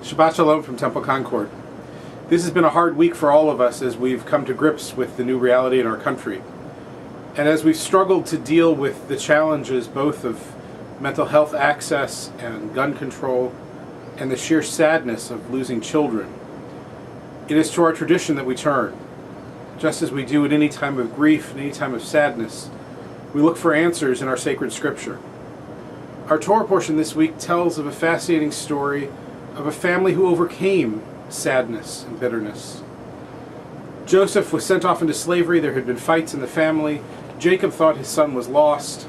Shabbat Shalom from Temple Concord. This has been a hard week for all of us as we've come to grips with the new reality in our country. And as we've struggled to deal with the challenges both of mental health access and gun control and the sheer sadness of losing children, it is to our tradition that we turn. Just as we do at any time of grief and any time of sadness, we look for answers in our sacred scripture. Our Torah portion this week tells of a fascinating story of a family who overcame sadness and bitterness. Joseph was sent off into slavery. There had been fights in the family. Jacob thought his son was lost.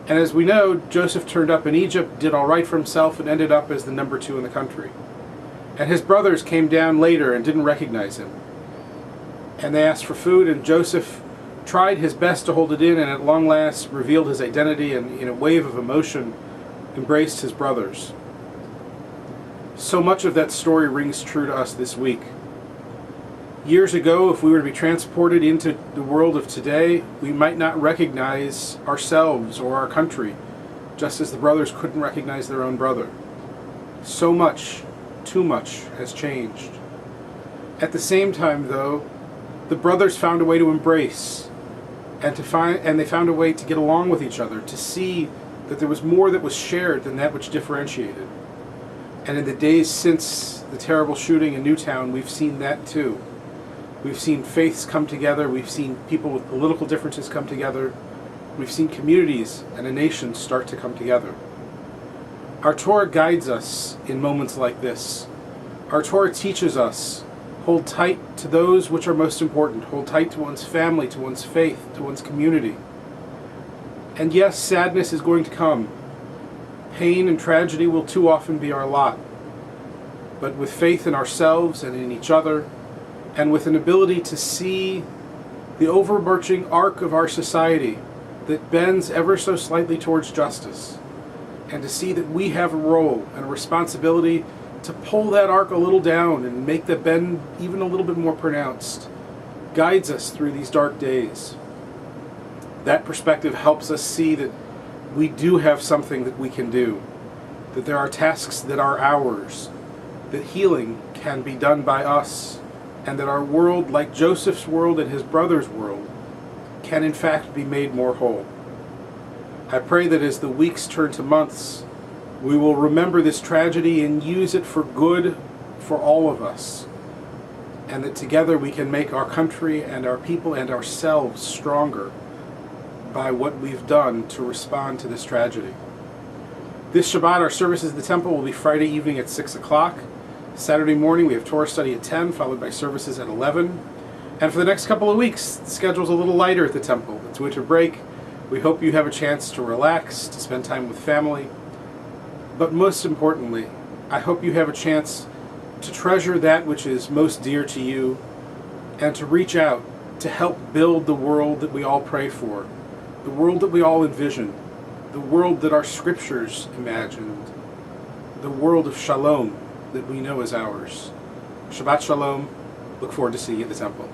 And as we know, Joseph turned up in Egypt, did all right for himself, and ended up as the number 2 in the country. And his brothers came down later and didn't recognize him. And they asked for food, and Joseph tried his best to hold it in, and at long last revealed his identity and, in a wave of emotion, embraced his brothers. So much of that story rings true to us this week. Years ago, if we were to be transported into the world of today, we might not recognize ourselves or our country, just as the brothers couldn't recognize their own brother. So much, too much, has changed. At the same time, though, the brothers found a way to embrace, and they found a way to get along with each other, to see that there was more that was shared than that which differentiated. And in the days since the terrible shooting in Newtown, we've seen that too. We've seen faiths come together. We've seen people with political differences come together. We've seen communities and a nation start to come together. Our Torah guides us in moments like this. Our Torah teaches us, hold tight to those which are most important. Hold tight to one's family, to one's faith, to one's community. And yes, sadness is going to come. Pain and tragedy will too often be our lot. But with faith in ourselves and in each other, and with an ability to see the overarching arc of our society that bends ever so slightly towards justice, and to see that we have a role and a responsibility to pull that arc a little down and make the bend even a little bit more pronounced, guides us through these dark days. That perspective helps us see that we do have something that we can do, that there are tasks that are ours, that healing can be done by us, and that our world, like Joseph's world and his brother's world, can in fact be made more whole. I pray that as the weeks turn to months, we will remember this tragedy and use it for good for all of us, and that together we can make our country and our people and ourselves stronger by what we've done to respond to this tragedy. This Shabbat, our services at the temple will be Friday evening at 6 o'clock. Saturday morning we have Torah study at 10, followed by services at 11. And for the next couple of weeks, the schedule's a little lighter at the temple. It's winter break. We hope you have a chance to relax, to spend time with family. But most importantly, I hope you have a chance to treasure that which is most dear to you and to reach out to help build the world that we all pray for, the world that we all envision, the world that our scriptures imagined, the world of shalom that we know is ours. Shabbat Shalom. Look forward to seeing you at the temple.